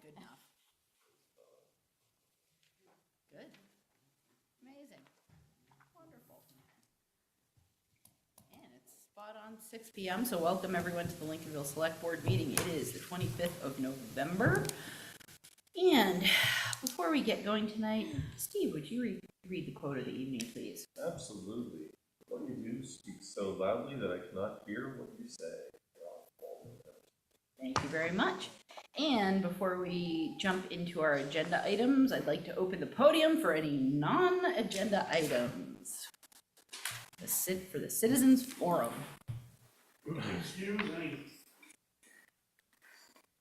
good enough. Good. Amazing. Wonderful. And it's spot on 6 p.m., so welcome everyone to the Lincolnville Select Board meeting. It is the 25th of November. And before we get going tonight, Steve, would you read the quote of the evening, please? Absolutely. What you do speaks so loudly that I cannot hear what you say. Thank you very much. And before we jump into our agenda items, I'd like to open the podium for any non-agenda items. For the Citizens Forum. Excuse any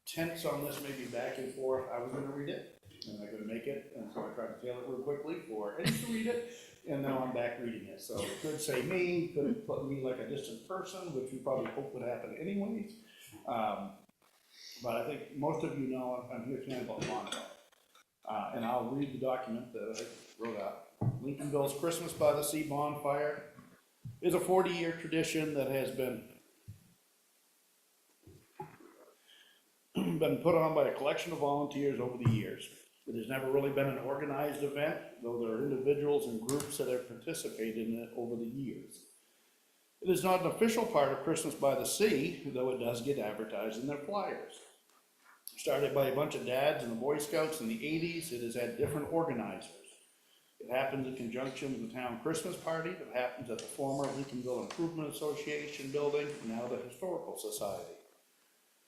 tense on this, maybe back and forth. I was going to read it, and I couldn't make it, and so I tried to tail it real quickly for Eddie to read it, and now I'm back reading it. So it could say me, could put me like a distant person, which we probably hope would happen anyways. But I think most of you know I'm here tonight about bonfire. And I'll read the document that I wrote up. Lincolnville's Christmas by the Sea bonfire is a 40-year tradition that has been put on by a collection of volunteers over the years. It has never really been an organized event, though there are individuals and groups that have participated in it over the years. It is not an official part of Christmas by the Sea, though it does get advertised in their flyers. Started by a bunch of dads and the Boy Scouts in the 80s, it has had different organizers. It happens in conjunction with the town Christmas party. It happens at the former Lincolnville Improvement Association building, now the Historical Society.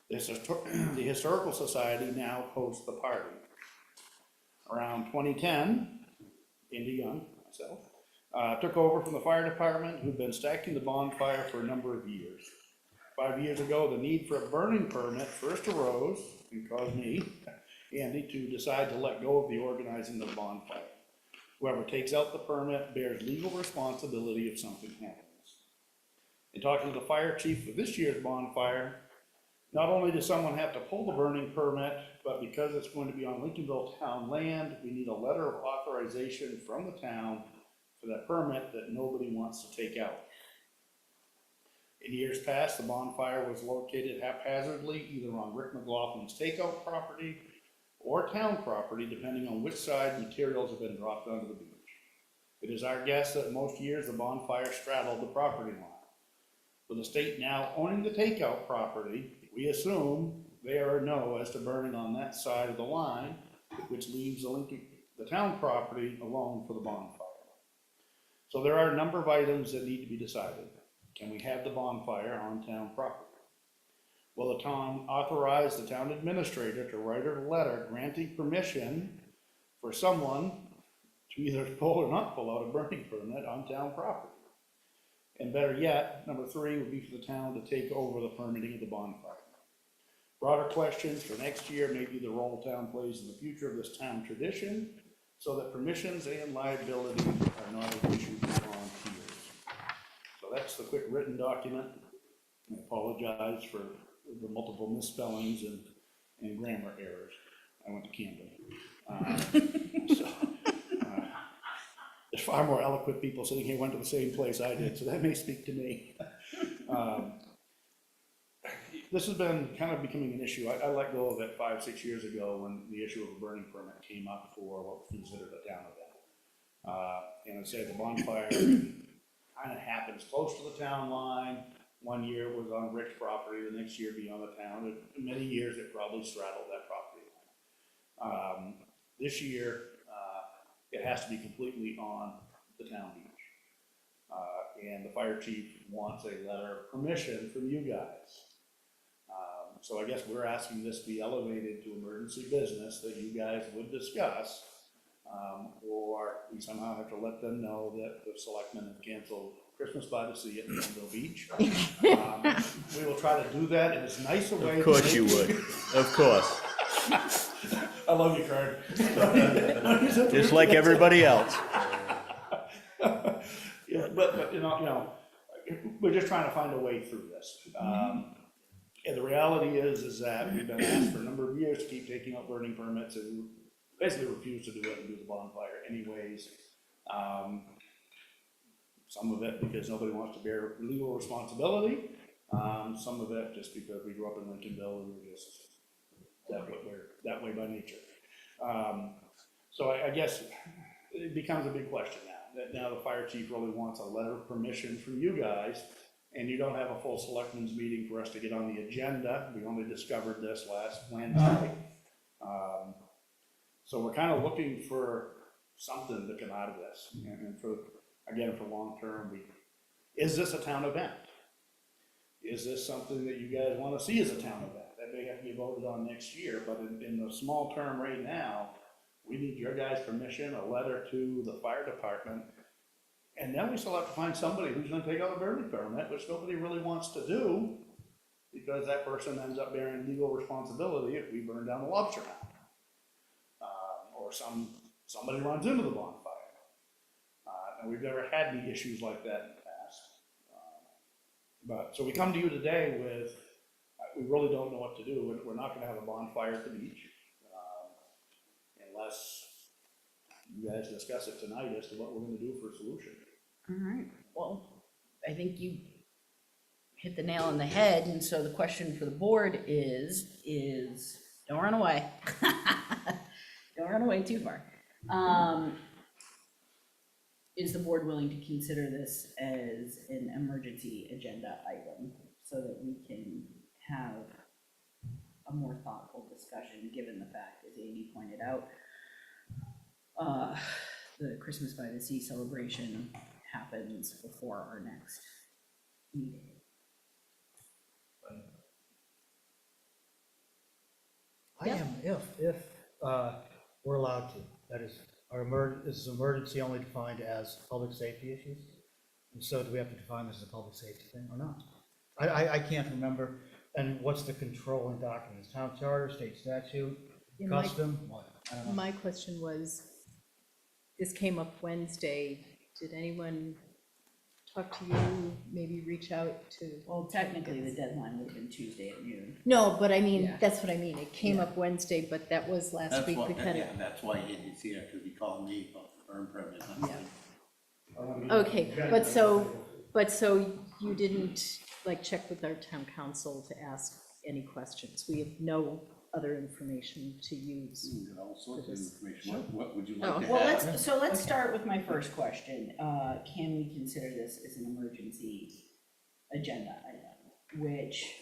The Historical Society now hosts the party. Around 2010, Andy Young, myself, took over from the fire department, who'd been stacking the bonfire for a number of years. 5 years ago, the need for a burning permit first arose and caused me, Andy, to decide to let go of the organizing of the bonfire. Whoever takes out the permit bears legal responsibility if something happens. In talking to the fire chief for this year's bonfire, not only does someone have to pull the burning permit, but because it's going to be on Lincolnville town land, we need a letter of authorization from the town for that permit that nobody wants to take out. In years past, the bonfire was located haphazardly, either on Rick McLaughlin's takeout property or town property, depending on which side materials have been dropped onto the beach. It is our guess that most years the bonfire straddled the property line. With the state now owning the takeout property, we assume they are a no as to burning on that side of the line, which leaves the town property alone for the bonfire. So there are a number of items that need to be decided. Can we have the bonfire on town property? Will the town authorize the town administrator to write a letter granting permission for someone to either pull or not pull out a burning permit on town property? And better yet, number 3 would be for the town to take over the permitting of the bonfire. Broader questions for next year may be the role town plays in the future of this town tradition, so that permissions and liability are not an issue for volunteers. So that's the quick written document. I apologize for the multiple misspellings and grammar errors. I went to Camden. There's far more eloquent people sitting here who went to the same place I did, so that may speak to me. This has been kind of becoming an issue. I let go of it 5-6 years ago when the issue of a burning permit came up for what was considered a town event. And I'd say the bonfire kind of happens close to the town line. One year it was on Rick's property, the next year be on the town. In many years it probably straddled that property line. This year it has to be completely on the town beach. And the fire chief wants a letter of permission from you guys. So I guess we're asking this to be elevated to emergency business that you guys would discuss, or we somehow have to let them know that the selectmen have canceled Christmas by the Sea at Lincolnville Beach. We will try to do that in as nice a way. Of course you would. Of course. I love you, Card. Just like everybody else. Yeah, but you know, we're just trying to find a way through this. And the reality is that we've been asked for a number of years to keep taking out burning permits, and we basically refuse to do it and do the bonfire anyways. Some of it because nobody wants to bear legal responsibility. Some of it just because we grew up in Lincolnville and we were just We're that way by nature. So I guess it becomes a big question now, that now the fire chief really wants a letter of permission from you guys, and you don't have a full selectmen's meeting for us to get on the agenda. We only discovered this last Wednesday. So we're kind of looking for something to come out of this, and for, again, for long-term, is this a town event? Is this something that you guys want to see as a town event? That may have to be voted on next year, but in the small term right now, we need your guys' permission, a letter to the fire department, and then we still have to find somebody who's gonna take out a burning permit, which nobody really wants to do, because that person ends up bearing legal responsibility if we burn down the lobster mount. Or somebody runs into the bonfire. And we've never had any issues like that in the past. But, so we come to you today with, we really don't know what to do. We're not gonna have a bonfire at the beach, unless you guys discuss it tonight as to what we're gonna do for a solution. All right, well, I think you hit the nail on the head, and so the question for the board is, don't run away. Don't run away too far. Is the board willing to consider this as an emergency agenda item so that we can have a more thoughtful discussion, given the fact, as Andy pointed out, the Christmas by the Sea celebration happens before our next meeting? I am, if we're allowed to. That is, is emergency only defined as public safety issues? And so do we have to define this as a public safety thing or not? I can't remember. And what's the controlling documents? Town charter, state statute, Yeah, custom, what? I don't know. My question was, this came up Wednesday. Did anyone talk to you, maybe reach out to? Well, technically, the deadline would have been Tuesday at noon. No, but I mean, Yeah. that's what I mean. It came Yeah. up Wednesday, but that was last That's week. what, We kind yeah, of, that's why he didn't see it, because he called me about the burn permit. I'm Yeah. like, okay, but so you didn't like check with our town council to ask any questions? We have no other information to use. "You got all sorts of this. information. What would you Oh, like to Well, have?" let's start with my first question. Can we consider this as an emergency agenda item, which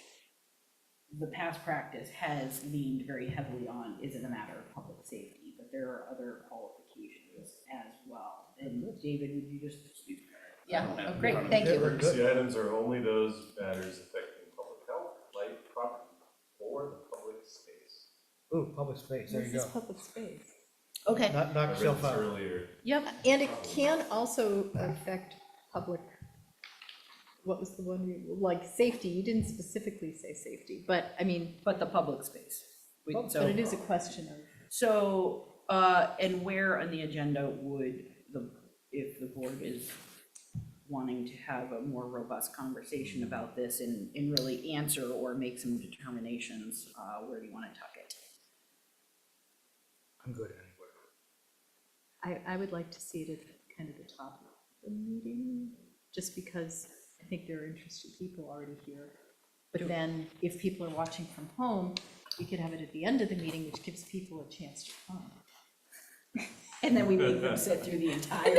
the past practice has leaned very heavily on, is it a matter of public safety, but there are other qualifications as well. And David, would you just speak? Yeah, I don't have oh, great, it. thank you. Emergency items are only those matters affecting public health, life, property, or the public space. Ooh, public space, there you This go. is public space. Okay, Knock I read yourself this out. earlier. yep, And it can also affect public, what was the one, like safety, you didn't specifically say safety, but I mean, but the public space. but it is a question of, So, and where on the agenda would if the board is wanting to have a more robust conversation about this and really answer or make some determinations, where do you want to tuck it? I'm good anywhere. I would like to see it at kind of the top of the meeting, just because I think there are interested people already here. But then if people are watching from home, we could have it at the end of the meeting, which gives people a chance to come. And then we make them sit through the entire.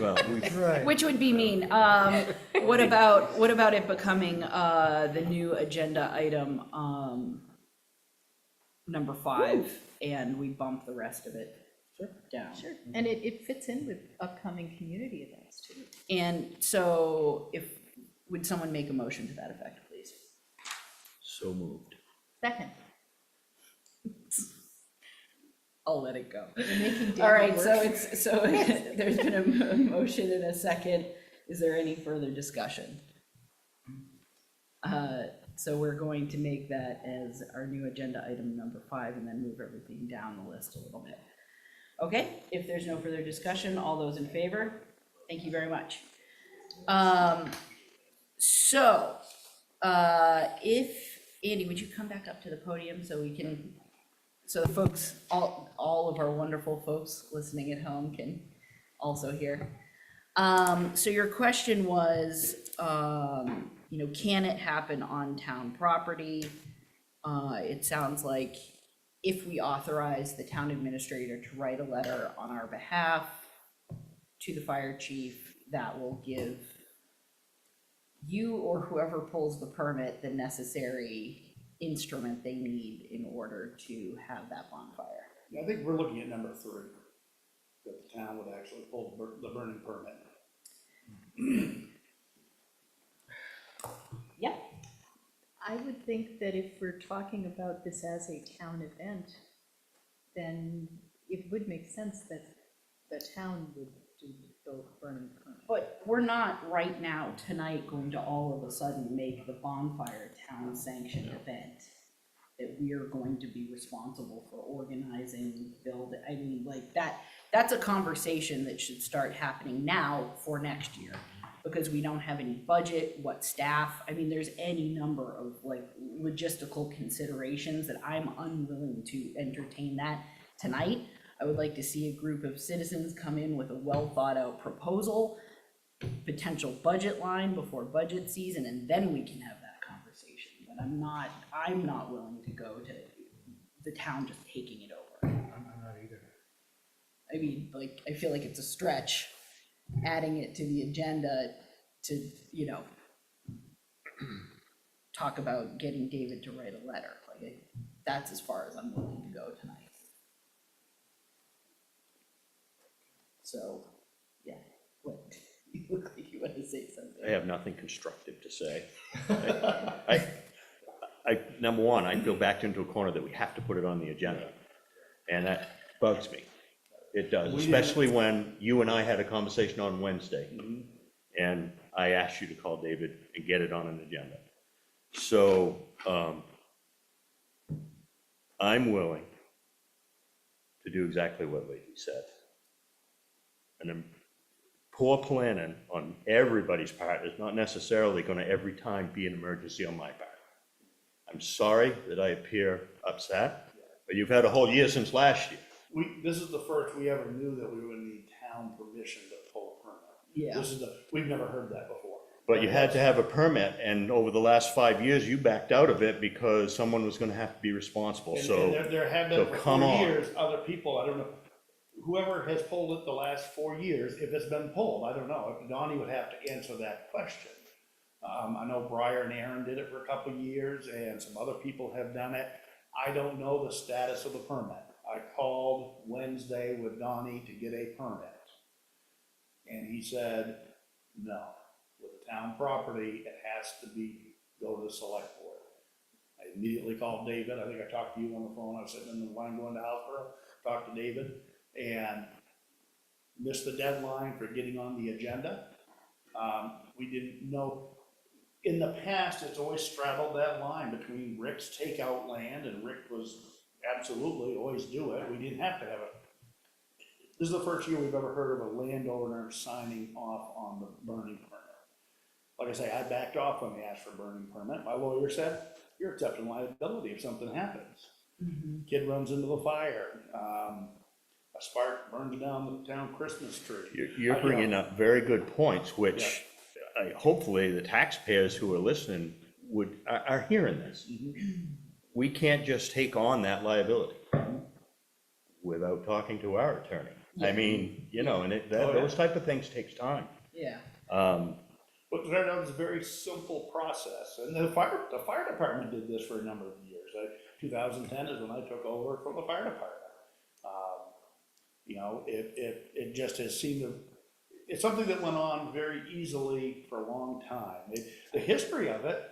Well, Right. Which would be mean. What about it becoming the new agenda item, number 5, and we bump the rest of it down? Sure, and it fits in with upcoming community events too. And so would someone make a motion to that effect, please? so moved. Second, I'll let it go. you're making David All right, work. so there's been a motion and a second. Is there any further discussion? So we're going to make that as our new agenda item number 5 and then move everything down the list a little bit. Okay, if there's no further discussion, all those in favor? Thank you very much. So, if, Andy, would you come back up to the podium so we can, so the folks, all of our wonderful folks listening at home can also hear. So your question was, can it happen on town property? It sounds like if we authorize the town administrator to write a letter on our behalf to the fire chief, that will give you or whoever pulls the permit the necessary instrument they need in order to have that bonfire. I think we're looking at number 3, that the town would actually pull the burning permit. Yep. I would think that if we're talking about this as a town event, then it would make sense that the town would do the burning permit. But we're not right now, tonight, going to all of a sudden make the bonfire a town-sanctioned event that we are going to be responsible for organizing, building. I mean, like, that's a conversation that should start happening now for next year. Because we don't have any budget, what staff, I mean, there's any number of like logistical considerations that I'm unwilling to entertain that tonight. I would like to see a group of citizens come in with a well-thought-out proposal, potential budget line before budget season, and then we can have that conversation. But I'm not willing to go to the town just taking it over. I'm not either. I mean, like, I feel like it's a stretch adding it to the agenda to, you know, talk about getting David to write a letter. Like, that's as far as I'm willing to go tonight. So, yeah, what, you look like you want to say something. I have nothing constructive to say. Number one, I feel backed into a corner that we have to put it on the agenda, and that bugs me. It does, especially when you and I had a conversation on Wednesday, and I asked you to call David and get it on an agenda. So, I'm willing to do exactly what Lacey said. And then poor planning on everybody's part is not necessarily gonna every time be an emergency on my part. I'm sorry that I appear upset, but you've had a whole year since last year. This is the first we ever knew that we would need town permission to pull a permit. Yeah. We've never heard that before. But you had to have a permit, and over the last 5 years, you backed out of it because someone was gonna have to be responsible, And so. there have been so for come 4 on. years, other people, I don't know, whoever has pulled it the last 4 years, if it's been pulled, I don't know. Donnie would have to answer that question. I know Briar and Aaron did it for a couple of years, and some other people have done it. I don't know the status of the permit. I called Wednesday with Donnie to get a permit. And he said, no, with the town property, it has to go to the select board. I immediately called David. I think I talked to you on the phone. I was sitting in the line going to Islesboro, talked to David, and missed the deadline for getting on the agenda. We didn't know. In the past, it's always straddled that line between Rick's takeout land, and Rick was absolutely always do it. We didn't have to have it. This is the first year we've ever heard of a landowner signing off on the burning permit. Like I say, I backed off when they asked for a burning permit. My lawyer said, you're accepting liability if something happens. Kid runs into the fire. A spark burns down the town Christmas tree. You're bringing up very good points, which hopefully the taxpayers who are listening are hearing this. We can't just take on that liability without talking to our attorney. I mean, you know, and those type of things takes time. Yeah. But that was a very simple process, and the fire department did this for a number of years. 2010 is when I took over from the fire department. You know, it just has seemed to, it's something that went on very easily for a long time. The history of it,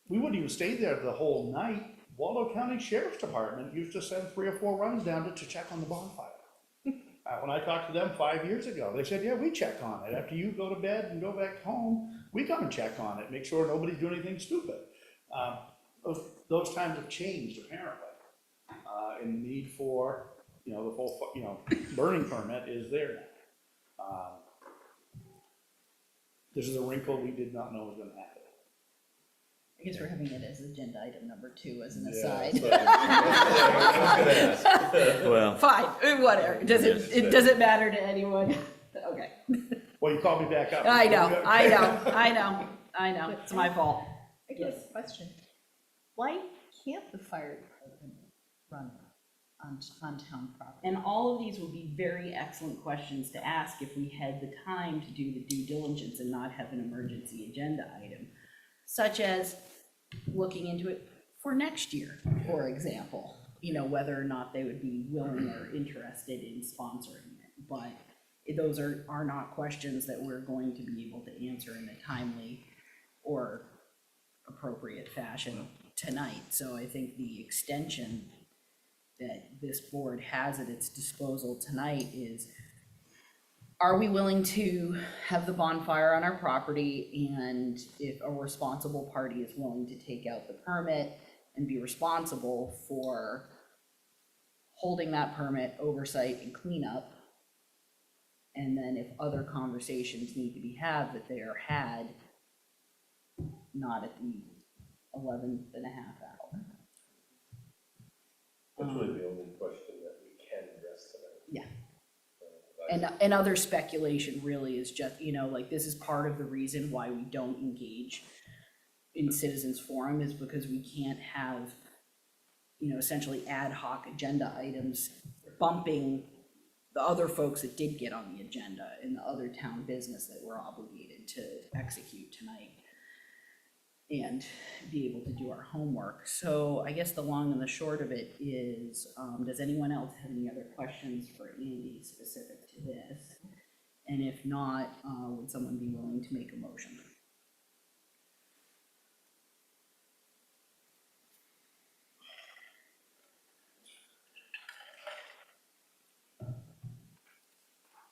we wouldn't even stay there the whole night. Waldo County Sheriff's Department used to send 3 or 4 runs down to check on the bonfire. When I talked to them 5 years ago, they said, yeah, we check on it. After you go to bed and go back home, we come and check on it, make sure nobody's doing anything stupid. Those times have changed, apparently. And the need for, you know, the whole, you know, burning permit is there now. This is a wrinkle we did not know was gonna happen. I guess we're having it as agenda item number 2 as an Yeah, aside. Well, Fine, whatever. It doesn't matter to anyone. Okay. Well, you called me back up. I know. It's my fault. I guess question, why can't the fire department run on town property? And all of these will be very excellent questions to ask if we had the time to do the due diligence and not have an emergency agenda item, such as looking into it for next year, for example, you know, whether or not they would be willing or interested in sponsoring it. But those are not questions that we're going to be able to answer in a timely or appropriate fashion tonight. So I think the extension that this board has at its disposal tonight is, are we willing to have the bonfire on our property? And if a responsible party is willing to take out the permit and be responsible for holding that permit, oversight, and cleanup, and then if other conversations need to be had, that they are had, not at the 11th and a half hour. That's really the only question that we can address tonight. Yeah. And other speculation really is just, you know, like, this is part of the reason why we don't engage in citizens forum, is because we can't have, you know, essentially ad hoc agenda items bumping the other folks that did get on the agenda and the other town business that we're obligated to execute tonight and be able to do our homework. So I guess the long and the short of it is, does anyone else have any other questions for Andy specific to this? And if not, would someone be willing to make a motion?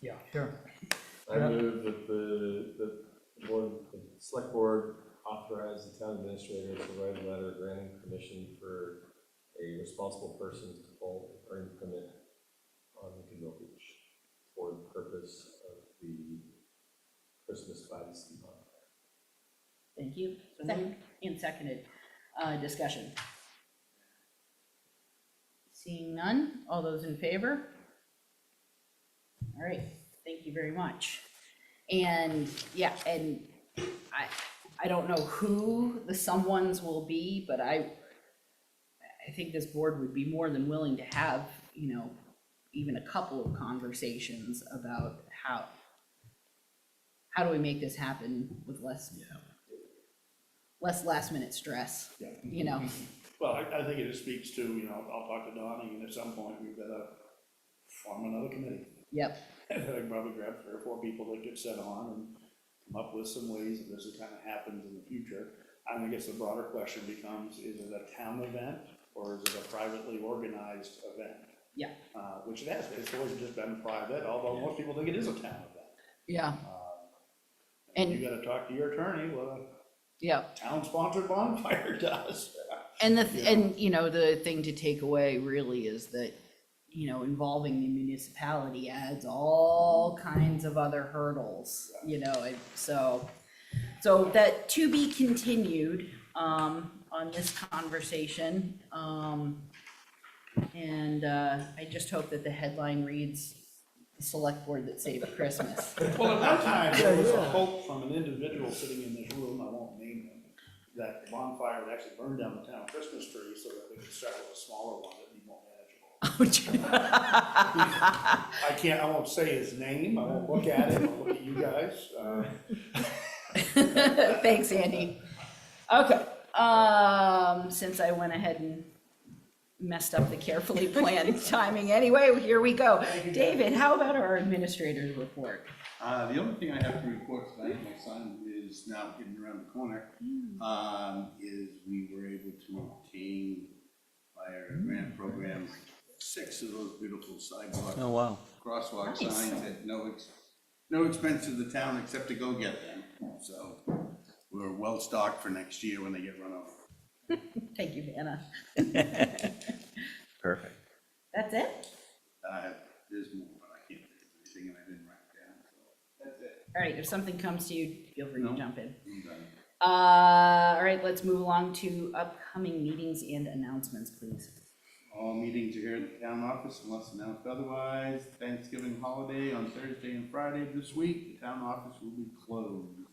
Yeah, sure. I move that the select board authorize the town administrator to write a letter granting permission for a responsible person to hold a burn permit on Lincolnville Beach for the purpose of the Christmas by the Sea bonfire. Thank you. So moved and seconded. Discussion. Seeing none, all those in favor? All right, thank you very much. And yeah, and I don't know who the someones will be, but I think this board would be more than willing to have, you know, even a couple of conversations about how do we make this happen with less last minute stress, you know? Well, I think it just speaks to, you know, I'll talk to Donnie, and at some point, we've got to form another committee. Yep, I can probably grab 3 or 4 people that get set on and come up with some ways that this kind of happens in the future. And I guess the broader question becomes, is it a town event or is it a privately organized event? yeah, Which it has been, it's always just been private, although most people think it is a town event. yeah, And And- you gotta talk to your attorney what yeah. a town-sponsored bonfire does. And and you know, the thing to take away really is that, you know, involving the municipality adds all kinds of other hurdles, you know, so that to be continued, on this conversation. And I just hope that the headline reads, "The Select Board That Saved Christmas." Well, at one time, there was a hope from an individual sitting in this room, I won't name him, that the bonfire would actually burn down the town Christmas tree so that we could start with a smaller one that'd be more manageable. I won't say his name, I won't look at it, I'll look at you guys. Thanks, Andy. Okay, since I went ahead and messed up the carefully planned timing anyway, here we go. David, how about our administrator's report? The only thing I have to report tonight, my son is now getting around the corner, is we were able to obtain by our grant program 6 of those beautiful sidewalk wow. crosswalk Nice. signs at no expense to the town except to go get them. So we're well stocked for next year when they get run over. Thank you, Vanna. Perfect. That's it? There's more, but I can't think of anything and I didn't write it down, so that's it. All right, if something comes to you, feel free to No. jump in. I'm done. All right, let's move along to upcoming meetings and announcements, please. All meetings are here at the town office unless announced otherwise. Thanksgiving holiday on Thursday and Friday this week. The town office will be closed.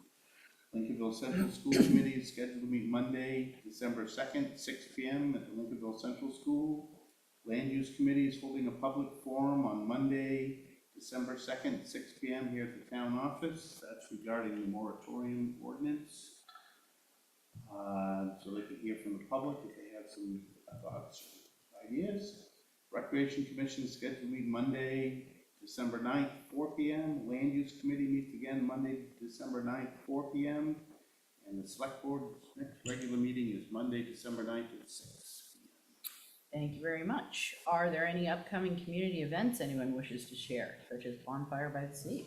Lincolnville Central School Committee is scheduled to meet Monday, December 2nd, 6 p.m. at the Lincolnville Central School. Land Use Committee is holding a public forum on Monday, December 2nd, 6 p.m. here at the town office. That's regarding the moratorium ordinance. So they can hear from the public if they have some thoughts, ideas. Recreation Commission is scheduled to meet Monday, December 9th, 4 p.m. Land Use Committee meets again Monday, December 9th, 4 p.m. And the Select Board's next regular meeting is Monday, December 9th at 6 p.m. Thank you very much. Are there any upcoming community events anyone wishes to share, such as Bonfire by the Sea,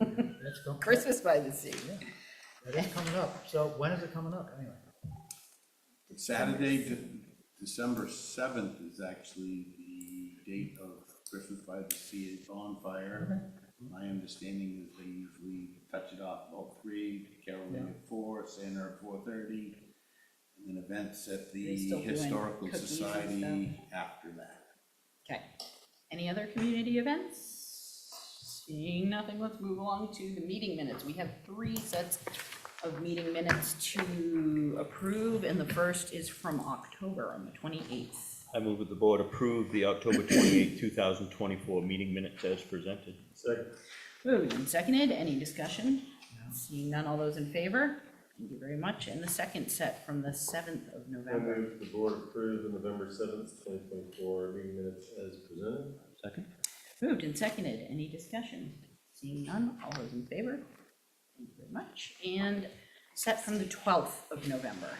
That's go- Christmas by the Sea? That is coming up. So when is it coming up anyway? Saturday, December 7th is actually the date of Christmas by the Sea bonfire. My understanding is they usually touch it off about 3, caroling at 4, Santa at 4:30, and then events at They the still doing Historical cookies and Society after that. Okay. Any other community events? Seeing nothing, let's move along to the meeting minutes. We have 3 sets of meeting minutes to approve, and the first is from October on the 28th. I move that the board approve the October 28, 2024 meeting minutes as presented. Second. Moved and seconded. Any discussion? Seeing none, all those in favor? Thank you very much. And the second set from the 7th of I November. move the board approve the November 7th, 2024 meeting minutes as presented. Second. Moved and seconded. Any discussion? Seeing none, all those in favor? Thank you very much. And set from the 12th of November.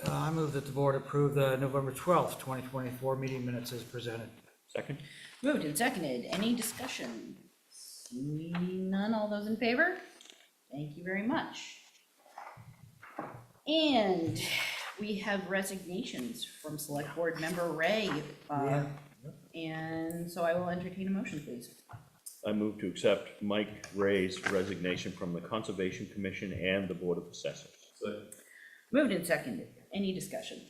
I move that the board approve the November 12th, 2024 meeting minutes as presented. Second. Moved and seconded. Any discussion? Seeing none, all those in favor? Thank you very much. And we have resignations from Select Board Member Ray. And so I will entertain a motion, please. I move to accept Mike Ray's resignation from the Conservation Commission and the Board of Assessors. Second. Moved and seconded. Any discussion?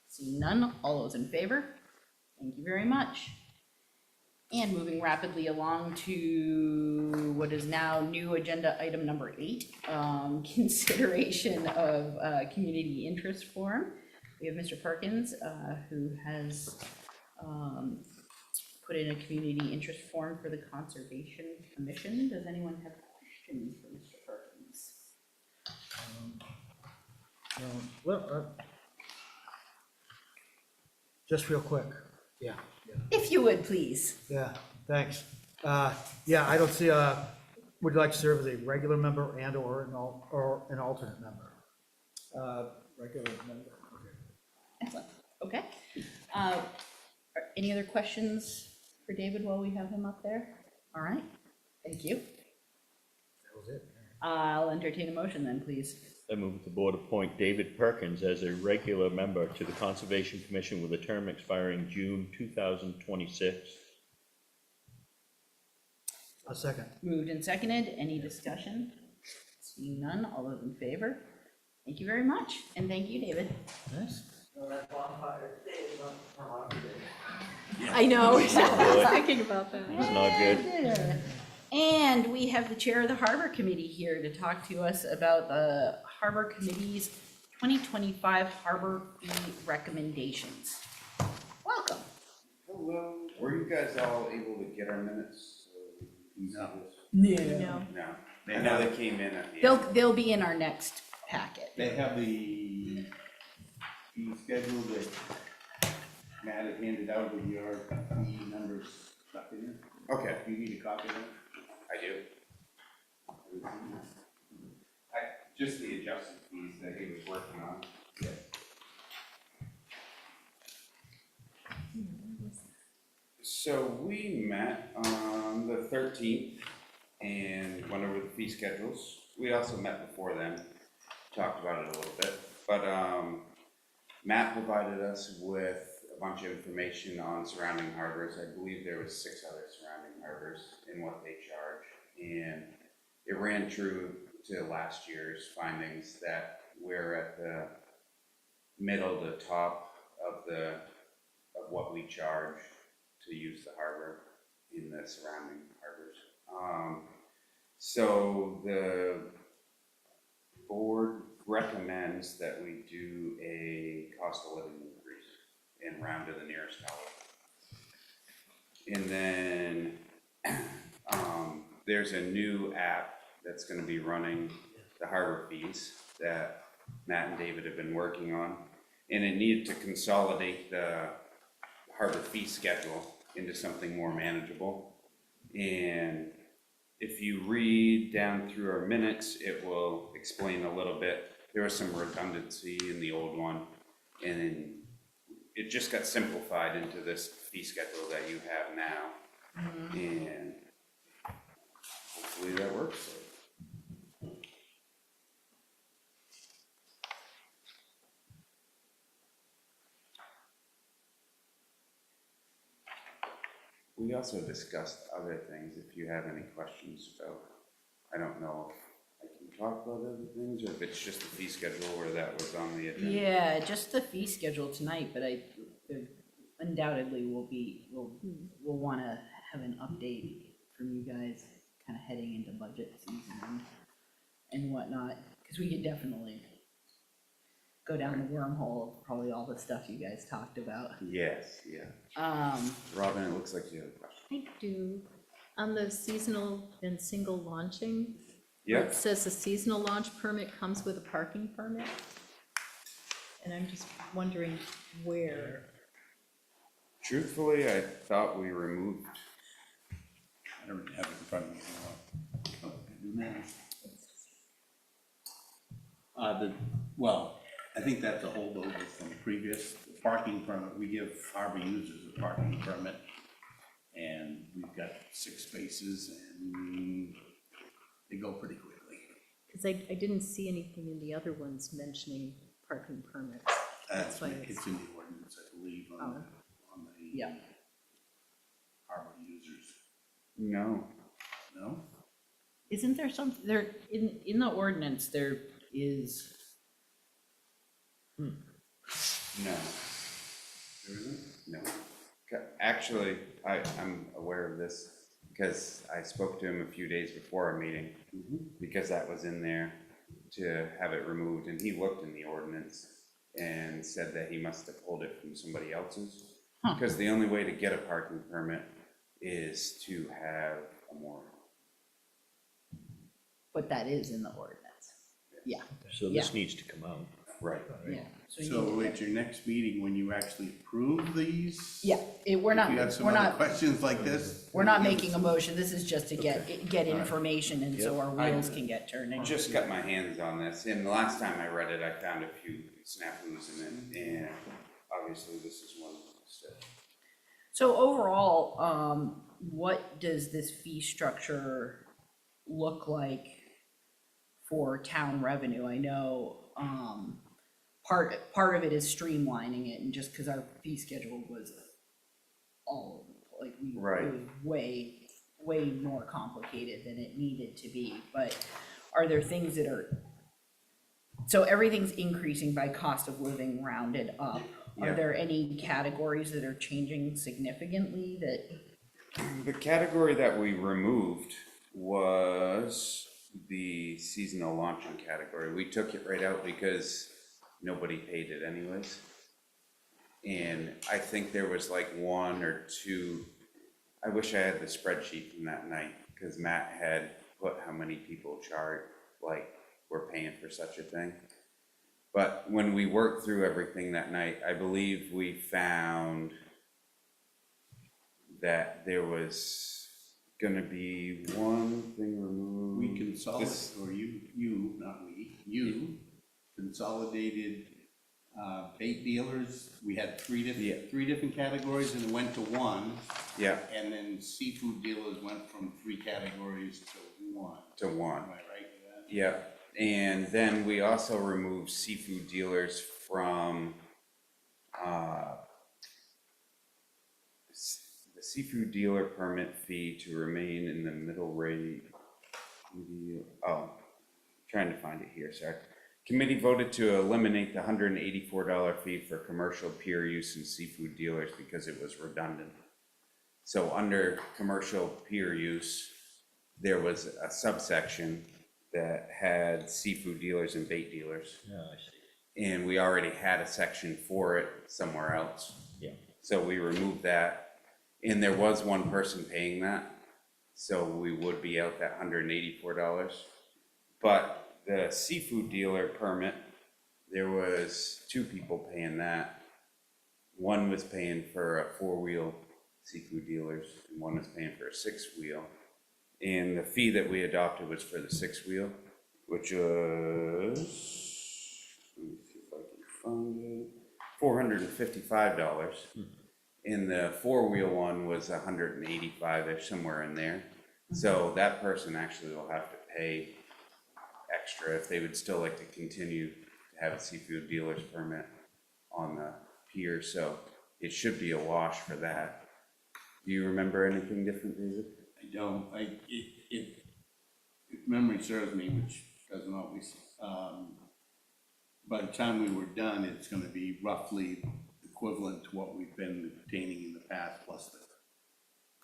Seeing none, all those in favor? Thank you very much. And moving rapidly along to what is now new agenda item number 8, consideration of community interest forum. We have Mr. Perkins, who has put in a community interest form for the Conservation Commission. Does anyone have questions for Mr. Perkins? Just real quick. Yeah. If you would, please. Yeah, thanks. Yeah, I don't see, would you like to serve as a regular member and or an alternate member? Regular member. Excellent. Okay. Any other questions for David while we have him up there? All right. Thank you. That was it. I'll entertain a motion then, please. I move that the board appoint David Perkins as a regular member to the Conservation Commission with a term expiring June 2026. A second. Moved and seconded. Any discussion? Seeing none, all those in favor? Thank you very much, and thank you, David. Nice. I know, I Really? was thinking about that. It's not good. And we have the chair of the Harbor Committee here to talk to us about the Harbor Committee's 2025 Harbor Fee recommendations. Welcome. Hello. Were you guys all able to get our minutes? No. No. No. I know they came in at the end. They'll be in our next packet. They have the fee schedule that Matt had handed out with your fee numbers stuck in it. Okay, You need a copy of that? I do. Just the adjusted fees that he was working on. So we met on the 13th and went over the fee schedules. We also met before then, talked about it a little bit. But Matt provided us with a bunch of information on surrounding harbors. I believe there was 6 other surrounding harbors and what they charge. And it ran true to last year's findings that we're at the middle to top of what we charge to use the harbor in the surrounding harbors. So board recommends that we do a cost of living increase and round to the nearest dollar. And then, there's a new app that's gonna be running the harbor fees that Matt and David have been working on. And it needed to consolidate the harbor fee schedule into something more manageable. And if you read down through our minutes, it will explain a little bit. There was some redundancy in the old one, and it just got simplified into this fee schedule that you have now. And hopefully that works. We also discussed other things, if you have any questions about, I don't know if I can talk about other things, or if it's just the fee schedule where that was on the agenda. Yeah, just the fee schedule tonight, but there undoubtedly we'll wanna have an update from you guys kind of heading into budget season and whatnot, because we could definitely go down the wormhole of probably all the stuff you guys talked about. Yes, yeah. Robin, it looks like you have a question. I do. On the seasonal and single launching, Yeah, it says a seasonal launch permit comes with a parking permit. And I'm just wondering where. truthfully, I thought we removed, I don't have it in front of me anymore. Oh, I do now. Well, I think that's a holdover from previous parking permit. We give harbor users a parking permit. And we've got 6 spaces and they go pretty quickly. Because I didn't see anything in the other ones mentioning parking permits. That's why it's in the ordinance, I believe, on the Yeah. harbor users. no, No? Isn't there something, there, in the ordinance, there is, no. There isn't? No. Actually, I'm aware of this because I spoke to him a few days before our meeting, because that was in there to have it removed, and he looked in the ordinance and said that he must have pulled it from somebody else's. Huh. Because the only way to get a parking permit is to have a mooring. but that is in the ordinance. Yeah, So this needs to come out. Right. yeah. you So need to- at your next meeting, when you actually approve these? Yeah, we're not, If you have some we're other not, questions like this? we're not making a motion, this is just to get information and so our I- wheels can get turned. I just got my hands on this, and the last time I read it, I found a few snafus in it, and obviously this is one of them. So overall, what does this fee structure look like for town revenue? I know, part of it is streamlining it, and just because our fee schedule was all, like, Right. it was way more complicated than it needed to be, but are there things that are, so everything's increasing by cost of living rounded up. Yeah. Are there any categories that are changing significantly that, The category that we removed was the seasonal launching category. We took it right out because nobody paid it anyways. And I think there was like 1 or 2, I wish I had the spreadsheet from that night, because Matt had put how many people were paying for such a thing. But when we worked through everything that night, I believe we found that there was gonna be one thing removed. We consolidated, or you, not we, you consolidated bait dealers. We had three different categories, and it went to 1. Yeah, And then seafood dealers went from 3 categories to 1. to 1. Am I right with that? Yeah, and then we also removed seafood dealers from, the seafood dealer permit fee to remain in the middle rate. Trying to find it here, sorry. Committee voted to eliminate the $184 fee for commercial pier use and seafood dealers because it was redundant. So under commercial pier use, there was a subsection that had seafood dealers and bait dealers. Yeah, I see. And we already had a section for it somewhere else. Yeah. So we removed that, and there was one person paying that, so we would be out that $184. But the seafood dealer permit, there was 2 people paying that. One was paying for a 4-wheel seafood dealers, and one was paying for a 6-wheel. And the fee that we adopted was for the 6-wheel, which was, let me see if I can find it, $455. And the 4-wheel one was $185-ish, somewhere in there. So that person actually will have to pay extra if they would still like to continue to have a seafood dealer's permit on the pier. So it should be a wash for that. Do you remember anything different, David? I don't, if memory serves me, which doesn't always, by the time we were done, it's gonna be roughly equivalent to what we've been obtaining in the past, plus the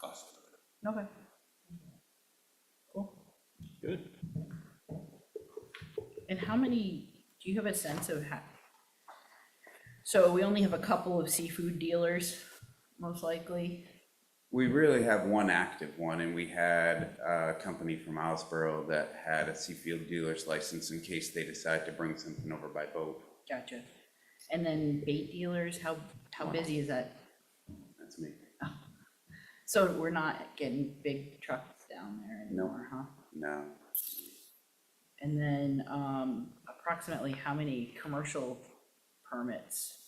cost of it. Okay. Cool. Good. And how many, do you have a sense of how? So we only have a couple of seafood dealers, most likely. We really have one active one, and we had a company from Islesboro that had a seafood dealer's license in case they decide to bring something over by boat. Gotcha. And then bait dealers, how busy is that? That's me. So we're not getting big trucks down there anymore, huh? No. And then, approximately how many commercial permits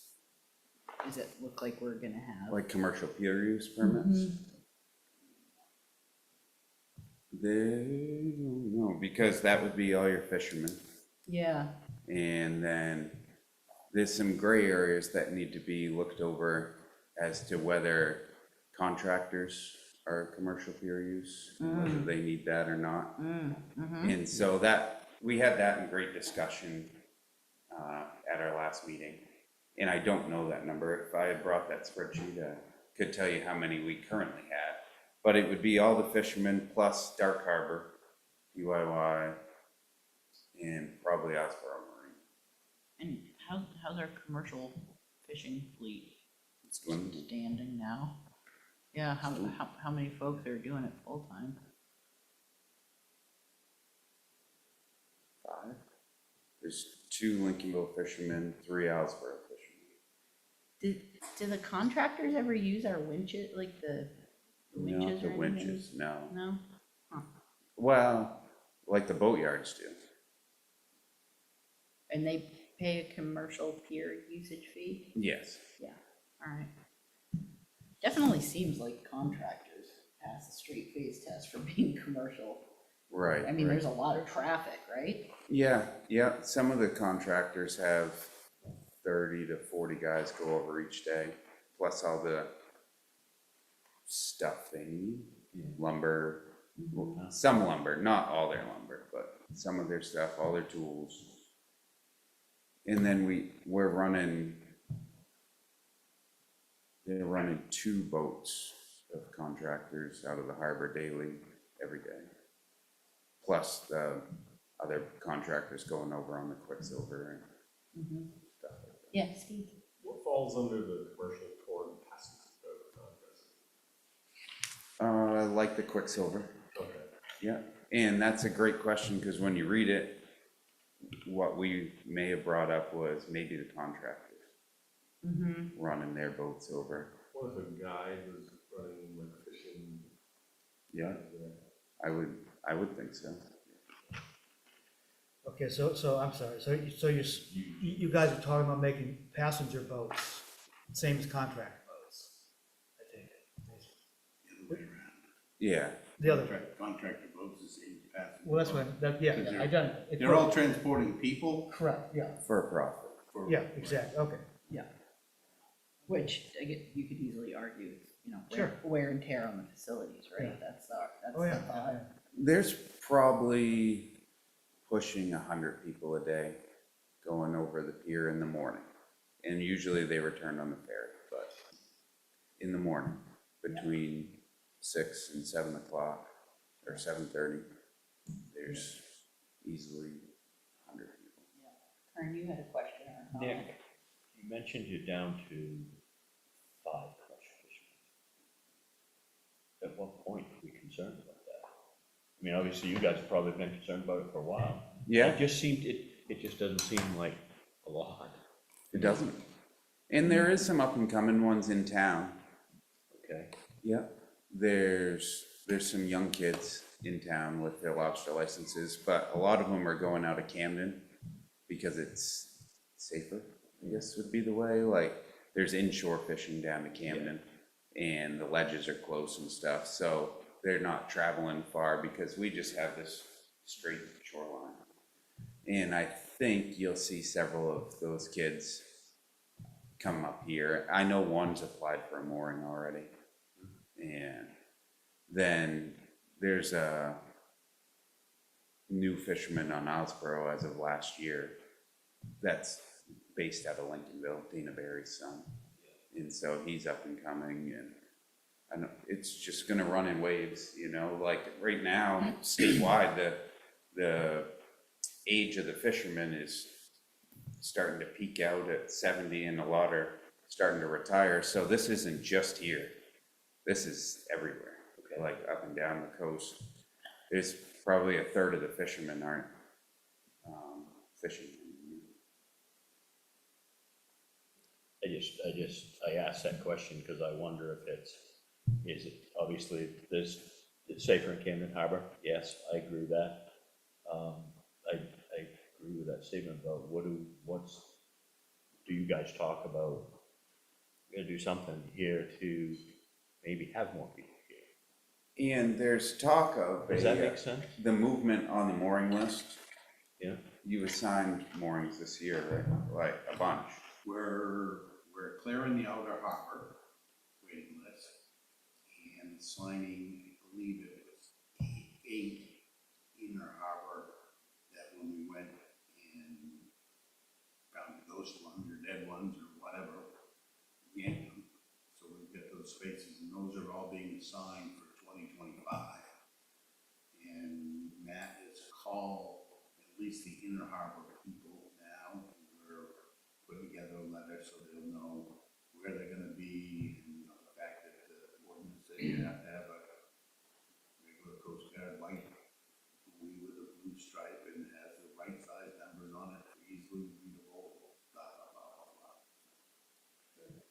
does it look like we're gonna have? Like commercial pier use permits? They don't know, because that would be all your fishermen. Yeah, And then there's some gray areas that need to be looked over as to whether contractors are commercial pier use, whether they need that or not. And so that, we had that in great discussion at our last meeting. And I don't know that number. If I had brought that spreadsheet, I could tell you how many we currently had. But it would be all the fishermen plus Dark Harbor, UIY, and probably Islesboro Marine. and how's our commercial fishing fleet It's dwindling. standing now? Yeah, how many folks are doing it full-time? 5. There's 2 Lincolnville fishermen, 3 Islesboro fishermen. Do the contractors ever use our winches, like the winches Not or the anything? winches, no. No? Well, like the boatyards do. And they pay a commercial pier usage fee? Yes. Yeah, all right. Definitely seems like contractors pass the straight face test for being commercial. Right. I mean, right. there's a lot of traffic, right? Yeah, yeah. Some of the contractors have 30 to 40 guys go over each day, plus all the stuff they need, lumber, some lumber, not all their lumber, but some of their stuff, all their tools. And then we're running, they're running 2 boats of contractors out of the harbor daily, every day. Plus the other contractors going over on the Quicksilver and stuff like that. Yeah, Steve. What falls under the commercial port passenger boat contract? Like the Quicksilver, Okay. yeah. And that's a great question, because when you read it, what we may have brought up was maybe the contractors running their boats over. What if a guide was running like fishing? Yeah, I would think so. Okay, so I'm sorry, so you guys are talking about making passenger boats same as contract boats, I take it. The other way around. Yeah, The other, Contractor boats is a passenger. well, that's boat. what, yeah, I done it. They're all transporting people Correct, yeah, for a profit. for. yeah, exactly, okay. Yeah. Which, I get, you could easily argue, you know, Sure. wear and tear on the facilities, right? Yeah. That's Oh, the yeah, thought. yeah. There's probably pushing 100 people a day going over the pier in the morning. And usually they return on the ferry, but in the morning, between 6 and 7 o'clock or 7:30, there's easily 100 people. Karen, you had a question or a comment? Nick, you mentioned you're down to 5 commercial fishermen. At what point are we concerned about that? I mean, obviously, you guys have probably been concerned about it for a while. Yeah, It just seemed, it just doesn't seem like a lot. it doesn't. And there is some up and coming ones in town. Okay, Yep. There's some young kids in town with their lobster licenses, but a lot of them are going out of Camden because it's safer, I guess would be the way. Like, there's inshore fishing down to Camden and the ledges are close and stuff, so they're not traveling far because we just have this straight shoreline. And I think you'll see several of those kids come up here. I know one's applied for a mooring already. And then there's a new fisherman on Islesboro as of last year that's based out of Lincolnville, Dana Barry's son. And so he's up and coming, and I know it's just gonna run in waves, you know, like right now, statewide, the age of the fishermen is starting to peak out at 70 and a lot are starting to retire. So this isn't just here. This is everywhere, like up and down the coast. There's probably a third of the fishermen aren't fishing. I asked that question because I wonder if is it, obviously, it's safer in Camden Harbor. Yes, I agree with that. I agree with that statement about do you guys talk about, we're gonna do something here to maybe have more people here. And there's talk of Does that make sense? the movement on the mooring list. Yeah. You assigned moorings this year, right? Like a bunch. We're clearing the outer harbor waiting list and signing, I believe it was 8 inner harbor that when we went and found ghost ones or dead ones or whatever, yanked them. So we've got those spaces and those are all being assigned for 2025. And Matt has called at least the inner harbor people now. We're putting together a letter so they'll know where they're gonna be, and the fact that the ordinance says you have to have a regular Coast Guard white buoy with a blue stripe and has the right size numbers on it for easily readable, blah, blah, blah, blah, blah.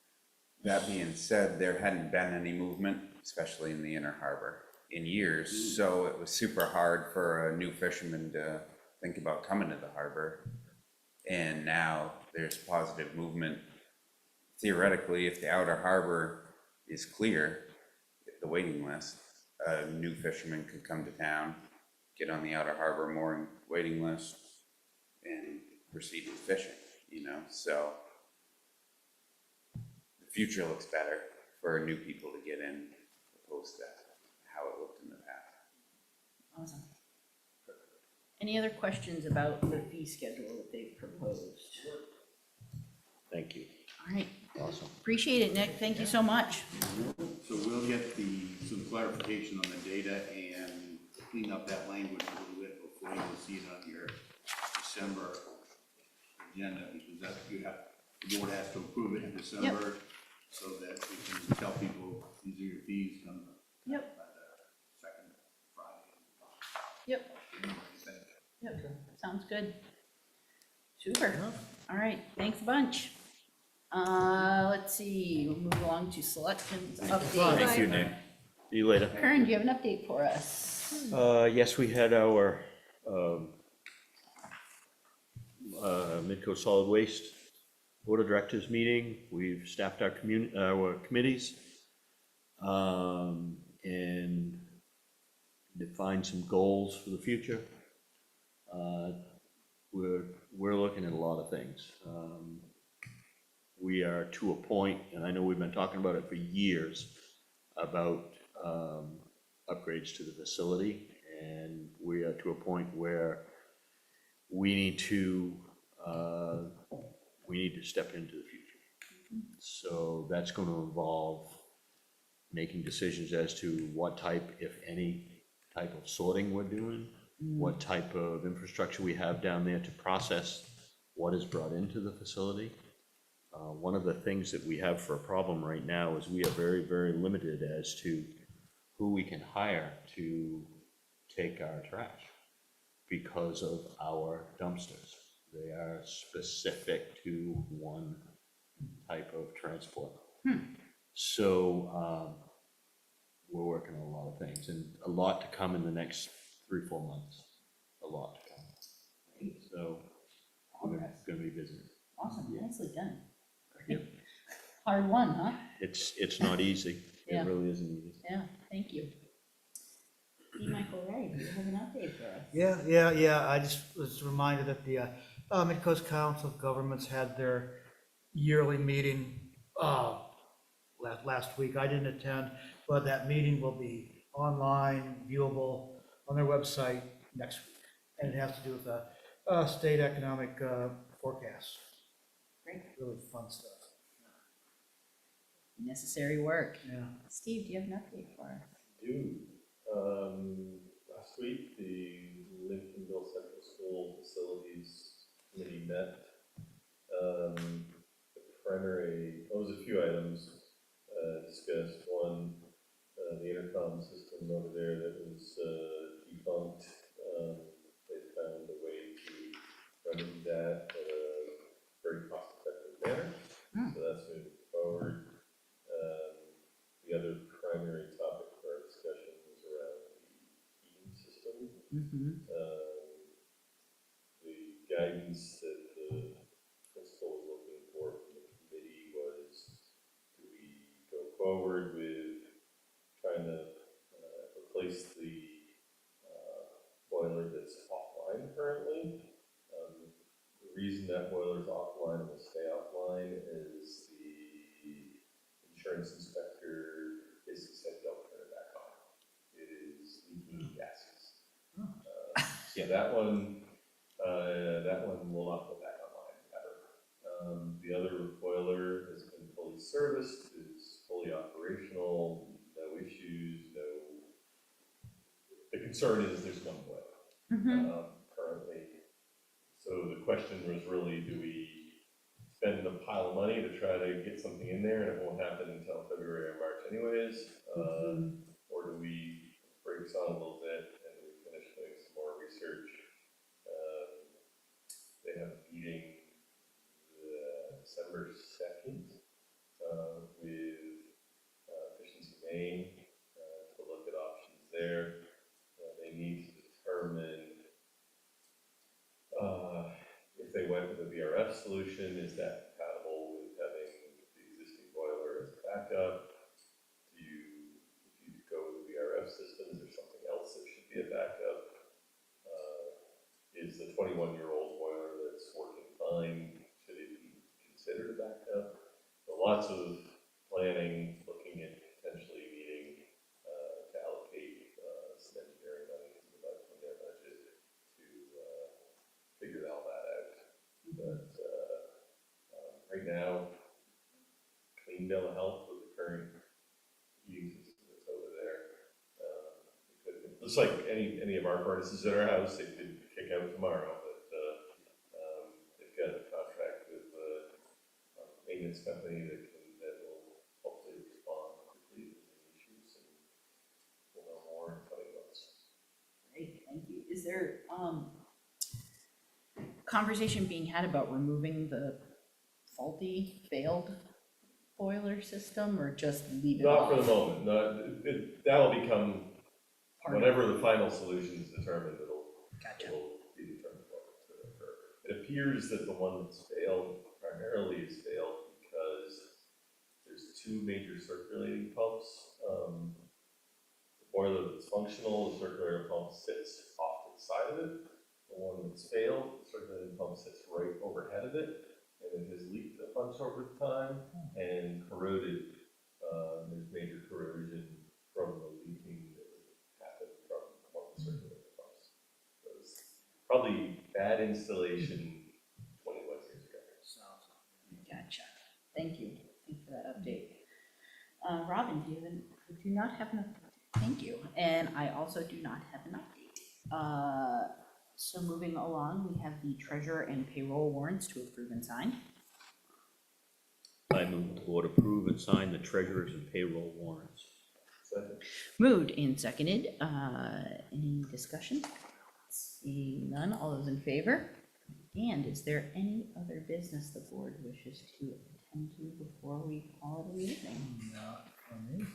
That being said, there hadn't been any movement, especially in the inner harbor, in years. So it was super hard for a new fisherman to think about coming to the harbor. And now there's positive movement. Theoretically, if the outer harbor is clear, the waiting list, a new fisherman could come to town, get on the outer harbor mooring waiting list, and proceed with fishing, you know? So the future looks better for new people to get in, opposed to how it looked in the past. Awesome. Any other questions about the fee schedule that they've proposed? Thank you. All right, Awesome. appreciate it, Nick. Thank you so much. So we'll get some clarification on the data and clean up that language a little bit before you see it on your December agenda, because that the board has to approve it in December, so that we can tell people these are your fees come Yep. by the second Friday. Yep. Yep, sounds good. Super. All right, thanks a bunch. Let's see, we'll move along to selections update. Thank you, Nick. See you later. Karen, do you have an update for us? Yes, we had our Midcoast Solid Waste Board of Directors meeting. We've staffed our committees and defined some goals for the future. We're looking at a lot of things. We are to a point, and I know we've been talking about it for years, about upgrades to the facility, and we are to a point where we need to step into the future. So that's going to involve making decisions as to what type, if any, type of sorting we're doing, what type of infrastructure we have down there to process what is brought into the facility. One of the things that we have for a problem right now is we are very, very limited as to who we can hire to take our trash because of our dumpsters. They are specific to one type of transport. So we're working on a lot of things, and a lot to come in the next 3-4 months. A lot to come. Great. So we're gonna be busy. Awesome, nicely done. Yep. Hard one, huh? It's not easy. Yeah. It really isn't easy. Yeah, thank you. E. Michael Ray, do you have an update for us? Yeah, I just was reminded that the Mid-Coast Council of Governments had their yearly meeting last week. I didn't attend, but that meeting will be online, viewable on their website next week. And it has to do with the state economic forecast. Great, Really fun stuff. necessary work. Yeah. Steve, do you have an update for us? Last week, the Lincolnville Central School Facilities Committee met. There was a few items discussed. One, the intercom system over there that was defunct. They found a way to remedy that in a very cost-effective manner. So that's moving forward. The other primary topic for our discussion was around the heating system. The guidance that the principal was looking for from the committee was, do we go forward with trying to replace the boiler that's offline currently? The reason that boiler is offline and will stay offline is the insurance inspector basically said, don't turn it back on. It is leaking gases. So that one will not go back online ever. The other boiler has been fully serviced, is fully operational, no issues, the concern is there's one boiler currently. So the question was really, do we spend a pile of money to try to get something in there and it won't happen until February or March anyways? Or do we brakes on a little bit and we finish doing some more research? They have a meeting December 2nd with Efficiency Maine to look at options there. They need to determine if they went with a VRF solution, is that compatible with having the existing boiler as a backup? If you go with the VRF system, is there something else that should be a backup? Is the 21-year-old boiler that's working fine, should it be considered a backup? So lots of planning, looking at potentially needing to allocate some engineering money into their budget to figure all that out. But right now, clean bill of health with the current heating system that's over there. Just like any of our furnaces at our house, they could kick out tomorrow, but they've got a contract with a maintenance company that will hopefully respond quickly to the issues, and we'll know more in 20 months. Great, thank you. Is there conversation being had about removing the faulty, failed boiler system, or just leave it Not for off? the moment, that'll become, Part of whenever the final solution is determined, Gotcha. it'll be determined what to occur. It appears that the one that's failed primarily is failed because there's two major circulating pumps. The boiler that's functional, the circulator pump sits off to the side of it. The one that's failed, the circulating pump sits right overhead of it, and it has leaked a bunch over time and corroded. There's major corrosion from the leaking that happened from one of the circulating pumps. So it's probably bad installation 21 years ago. Gotcha. Thank you. Thank you for that update. Robin, do you not have an update? Thank you. And I also do not have an update. So moving along, we have the treasurer and payroll warrants to approve and sign. I move the board approve and sign the treasurer's and payroll warrants. Second. Moved and seconded. Any discussion? Seeing none, all those in favor? And is there any other business the board wishes to attend to before we call it an evening? Not for me.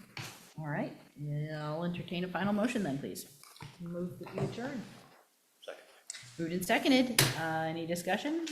All right, yeah, I'll entertain a final motion then, please. Move that we adjourn. Second. Moved and seconded. Any discussion?